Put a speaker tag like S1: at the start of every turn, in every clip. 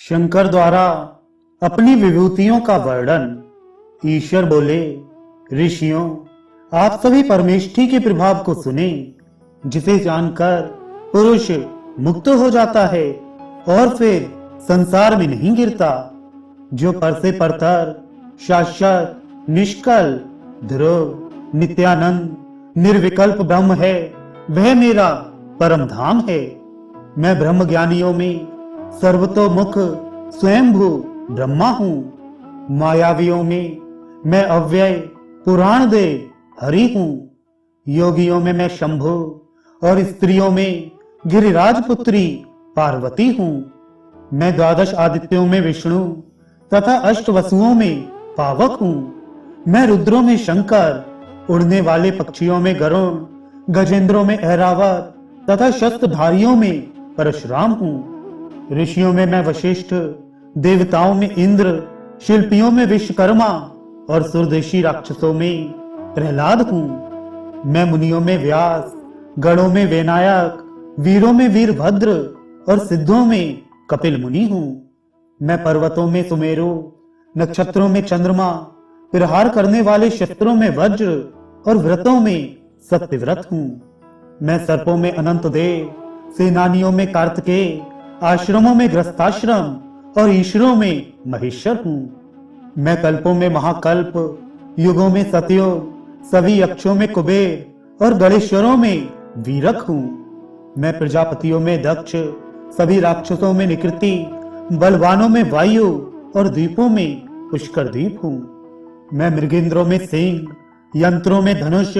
S1: शंकर द्वारा अपनी विभूतियों का वर्णन। ईश्वर बोले, ऋषियों, आप सभी परमेष्ठी के प्रभाव को सुने, जिसे जानकर पुरुष मुक्त हो जाता है और फिर संसार में नहीं गिरता। जो पर से परतर, शाश्वत, निष्कल, ध्रुव, नित्यानंद, निर्विकल्प ब्रह्म है, वह मेरा परम धाम है। मैं ब्रह्म ज्ञानियों में सर्वतोमुख स्वयंभू ब्रह्मा हूँ। मायावियों में मैं अव्यय पुराण दे हरि हूँ। योगियों में मैं शंभु और स्त्रियों में गिरिराज पुत्री पार्वती हूँ। मैं द्वादश आदित्यों में विष्णु तथा अष्ट वसुओं में पावक हूँ। मैं रुद्रों में शंकर, उड़ने वाले पक्षियों में गरुण, गजेंद्रों में ऐरावत तथा शस्त्रधारियों में परशुराम हूँ। ऋषियों में मैं वशिष्ठ, देवताओं में इंद्र, शिल्पियों में विश्वकर्मा और सुरदेशी राक्षसों में प्रहलाद हूँ। मैं मुनियों में व्यास, गणों में वैनायक, वीरों में वीरभद्र और सिद्धों में कपिल मुनि हूँ। मैं पर्वतों में सुमेरु, नक्षत्रों में चंद्रमा, प्रहार करने वाले शस्त्रों में वज्र और व्रतों में सत्यव्रत हूँ। मैं सर्पों में अनंत देव, सेनानियों में कार्तिकेय, आश्रमों में ग्रस्ताश्रम और ईश्वरों में महेश्वर हूँ। मैं कल्पों में महाकल्प, युगों में सतयुग, सभी यक्षों में कुबेर और गणेश्वरों में वीरक हूँ। मैं प्रजापतियों में दक्ष, सभी राक्षसों में निकृति, बलवानों में वायु और द्वीपों में पुष्कर द्वीप हूँ। मैं मृगेंद्रों में सिंह, यंत्रों में धनुष,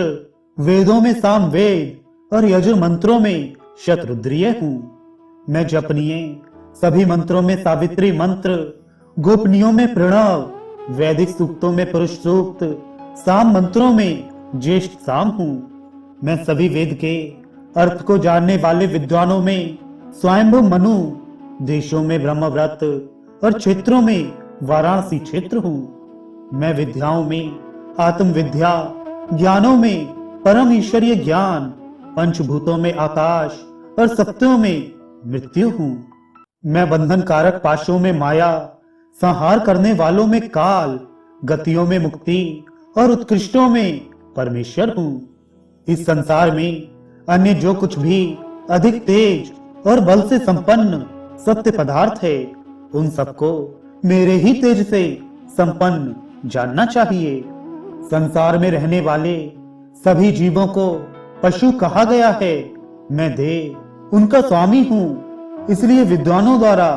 S1: वेदों में सामवेद और यजुर मंत्रों में शतरुद्रीय हूँ। मैं जपनीय, सभी मंत्रों में सावित्री मंत्र, गोपनीयों में प्रणव, वैदिक सूक्तों में पुरुष सूक्त, साम मंत्रों में ज्येष्ठ साम हूँ। मैं सभी वेद के अर्थ को जानने वाले विद्वानों में स्वयंभू मनु, देशों में ब्रह्मव्रत और क्षेत्रों में वाराणसी क्षेत्र हूँ। मैं विद्याओं में आत्म विद्या, ज्ञानों में परम ईश्वरीय ज्ञान, पंचभूतों में आकाश और सत्यों में मृत्यु हूँ। मैं बंधन कारक पाशों में माया, संहार करने वालों में काल, गतियों में मुक्ति और उत्कृष्टों में परमेश्वर हूँ। इस संसार में अन्य जो कुछ भी अधिक तेज और बल से संपन्न सत्य पदार्थ है, उन सबको मेरे ही तेज से संपन्न जानना चाहिए। संसार में रहने वाले सभी जीवों को पशु कहा गया है। मैं देव उनका स्वामी हूँ, इसलिए विद्वानों द्वारा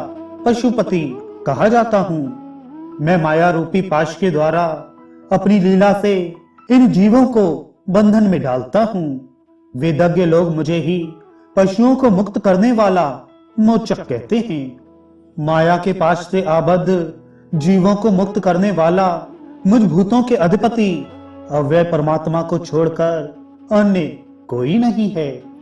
S1: पशुपति कहा जाता हूँ। मैं माया रूपी पाश के द्वारा अपनी लीला से इन जीवों को बंधन में डालता हूँ। वेदज्ञ लोग मुझे ही पशुओं को मुक्त करने वाला मोचक कहते हैं। माया के पाश से आबद्ध जीवों को मुक्त करने वाला मुझ भूतों के अधिपति अव्यय परमात्मा को छोड़कर अन्य कोई नहीं है।